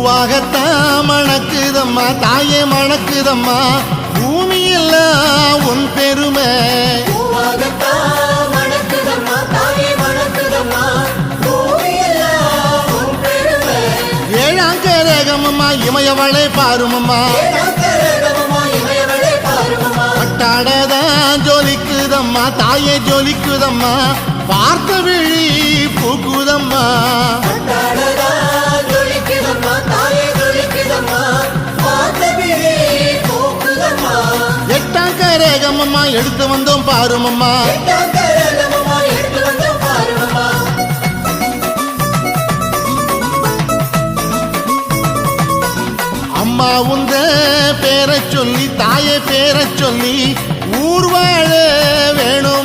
பூவாகத்தான் மணக்குதம்மா தாயே மணக்குதம்மா பூமியெல்லாம் உன் பெருமை ஏழாங்கரகமம்மா இமயவளை பாருமம்மா பட்டாடதான் ஜொலிக்குதம்மா தாயே ஜொலிக்குதம்மா பார்த்த விழி பூக்குதம்மா எட்டாங்கரகமம்மா எடுத்து வந்தோம் பாருமம்மா அம்மா உந்த பேரை சொல்லி தாயை பேரை சொல்லி ஊர் வாழ வேணும்